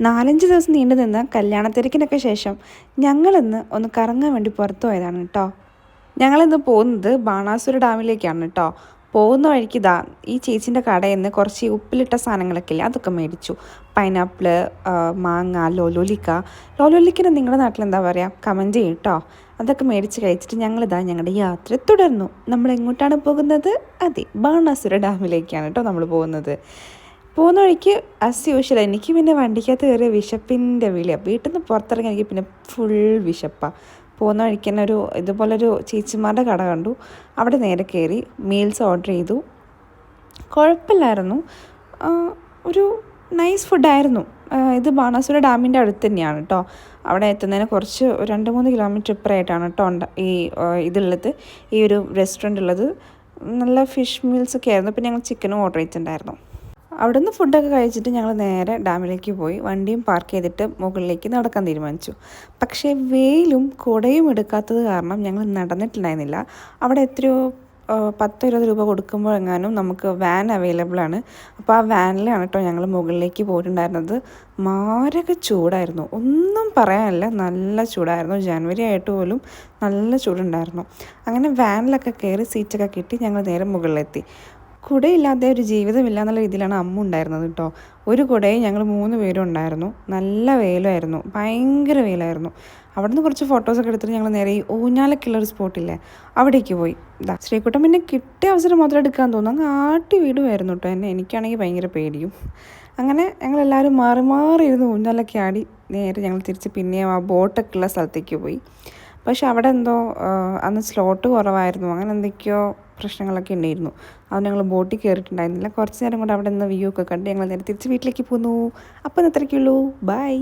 4-5 ദിവസം നീണ്ടു നിന്ന കല്യാണത്തിരക്കിനൊക്കെ ശേഷം ഞങ്ങളിന്ന് ഒന്ന് കറങ്ങാൻ വേണ്ടി പുറത്തു പോയതാണ് കേട്ടോ. ഞങ്ങളിന്ന് പോകുന്നത് ബാണാസുര ഡാമിലേക്കാണ് കേട്ടോ. പോകുന്ന വഴിക്ക് ഈ ചേച്ചീൻ്റെ കടയിൽ നിന്ന് കുറച്ച് ഉപ്പിലിട്ട സാധനങ്ങളൊക്കെ ഇല്ലേ, അതൊക്കെ മേടിച്ചു. പൈനാപ്പിള്, മാങ്ങ, ലോലോലിക്കിന് നിങ്ങളുടെ നാട്ടിൽ എന്താ പറയുക, കമൻറ്റ് ചെയ്യും കേട്ടോ. അതൊക്കെ മേടിച്ച് കഴിച്ചിട്ട് ഞങ്ങളുടെ യാത്ര തുടർന്നു. നമ്മൾ എങ്ങോട്ടാണ് പോകുന്നത്? അതെ, ബാണാസുര ഡാമിലേക്കാണ് കേട്ടോ നമ്മൾ പോകുന്നത്. പോകുന്ന വഴിക്ക് ആസ് യൂഷ്വൽ എനിക്ക് പിന്നെ വണ്ടിക്കകത്ത് കയറിയ വിശപ്പിൻ്റെ വിളിയാണ്. വീട്ടിൽ നിന്ന് പുറത്തിറങ്ങി എനിക്ക് പിന്നെ ഫുൾ വിശപ്പാണ്. പോകുന്ന വഴിക്ക് തന്നെ ഇതുപോലൊരു ചേച്ചിമാരുടെ കട കണ്ടു. അവിടെ നേരെ കയറി മീൽസ് ഓർഡർ ചെയ്തു. കുഴപ്പമില്ലായിരുന്നു, ഒരു നൈസ് ഫുഡായിരുന്നു. ഇത് ബാണാസുര ഡാമിൻ്റെ അടുത്ത് തന്നെയാണ് കേട്ടോ. അവിടെ എത്തുന്നതിന് കുറച്ച് 2-3 കിലോമീറ്റർ ഇപ്പുറമായിട്ടാണ് കേട്ടോ ഇതുള്ളത്, ഈ ഒരു റെസ്റ്റോറൻ്റ് ഉള്ളത്. നല്ല ഫിഷ് മീൽസൊക്കെ ആയിരുന്നു. പിന്നെ ഞങ്ങൾ ചിക്കനും ഓർഡർ ചെയ്തിട്ടുണ്ടായിരുന്നു. അവിടെ നിന്ന് ഫുഡൊക്കെ കഴിച്ചിട്ട് ഞങ്ങൾ നേരെ ഡാമിലേക്ക് പോയി. വണ്ടിയും പാർക്ക് ചെയ്തിട്ട് മുകളിലേക്ക് നടക്കാൻ തീരുമാനിച്ചു. പക്ഷേ വെയിലും കുടയും എടുക്കാത്തത് കാരണം ഞങ്ങൾ നടന്നിട്ടുണ്ടായിരുന്നില്ല. അവിടെ എത്രയോ 10-20 രൂപ കൊടുക്കുമ്പോഴെങ്ങാനും നമുക്ക് വാൻ അവൈലബിൾ ആണ്. അപ്പോൾ ആ വാനിലാണ് കേട്ടോ ഞങ്ങൾ മുകളിലേക്ക് പോയിട്ടുണ്ടായിരുന്നത്. മാരക ചൂടായിരുന്നു, ഒന്നും പറയാനില്ല, നല്ല ചൂടായിരുന്നു. ജനുവരി ആയിട്ട് പോലും നല്ല ചൂടുണ്ടായിരുന്നു. അങ്ങനെ വാനിലൊക്കെ കയറി സീറ്റൊക്കെ കിട്ടി ഞങ്ങൾ നേരെ മുകളിലെത്തി. കുടയില്ലാതെ ഒരു ജീവിതമില്ല എന്നുള്ള രീതിയിലാണ് അമ്മ ഉണ്ടായിരുന്നത് കേട്ടോ. ഒരു കുടയും ഞങ്ങൾ 3 പേരും ഉണ്ടായിരുന്നു. നല്ല വെയിലായിരുന്നു, ഭയങ്കര വെയിലായിരുന്നു. അവിടെ നിന്ന് കുറച്ച് ഫോട്ടോസൊക്കെ എടുത്തിട്ട് ഞങ്ങൾ നേരെ ഈ ഊഞ്ഞാലൊക്കെയുള്ളൊരു സ്പോട്ടില്ലേ, അവിടേക്ക് പോയി. ശ്രീകുട്ടൻ പിന്നെ കിട്ടിയ അവസരം മാത്രം എടുക്കാൻ തോന്നുന്നു, അങ്ങ് ആട്ടി വീടുമായിരുന്നു കേട്ടോ എന്നെ. എനിക്കാണെങ്കിൽ ഭയങ്കര പേടിയും. അങ്ങനെ ഞങ്ങളെല്ലാവരും മാറി മാറി ഇരുന്ന് ഊഞ്ഞാലൊക്കെ ആടി നേരെ ഞങ്ങൾ തിരിച്ച് പിന്നെയും ആ ബോട്ടൊക്കെ ഉള്ള സ്ഥലത്തേക്ക് പോയി. പക്ഷെ അവിടെ എന്തോ അന്ന് സ്ലോട്ട് കുറവായിരുന്നു, അങ്ങനെ എന്തൊക്കെയോ പ്രശ്നങ്ങളൊക്കെ ഉണ്ടായിരുന്നു. അത് ഞങ്ങൾ ബോട്ടിൽ കയറിയിട്ടുണ്ടായിരുന്നില്ല. കുറച്ച് നേരം കൊണ്ട് അവിടെ നിന്ന് വ്യൂ ഒക്കെ കണ്ട് ഞങ്ങൾ നേരെ തിരിച്ച് വീട്ടിലേക്ക് പോന്നു. അപ്പോൾ ഇത്രയ്ക്കുള്ളൂ. ബൈ.